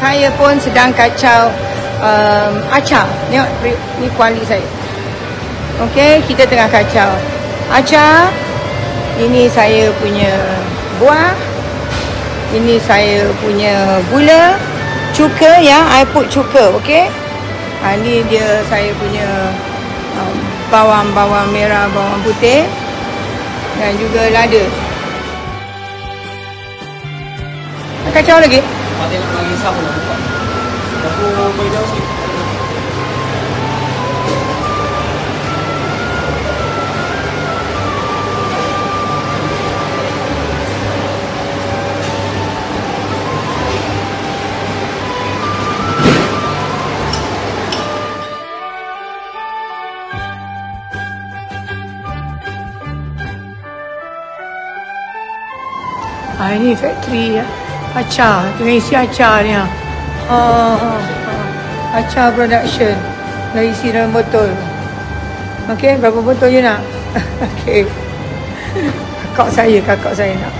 Saya pun sedang kacau acar. Tengok ni kuali saya. Okey, kita tengah kacau acar. Ini saya punya buah. Ini saya punya gula, cuka ya, I put cuka, okey. Ini dia saya punya bawang merah, bawang putih dan juga lada. Kacau lagi. Mati nak lagi siapa nak buka? Aku boleh jauh sikit. Ini factory ya. Acar, dengan isi acar ni. Acar production. Dah isi dalam botol. Okey, berapa botol je nak? Okey. Kakak saya nak.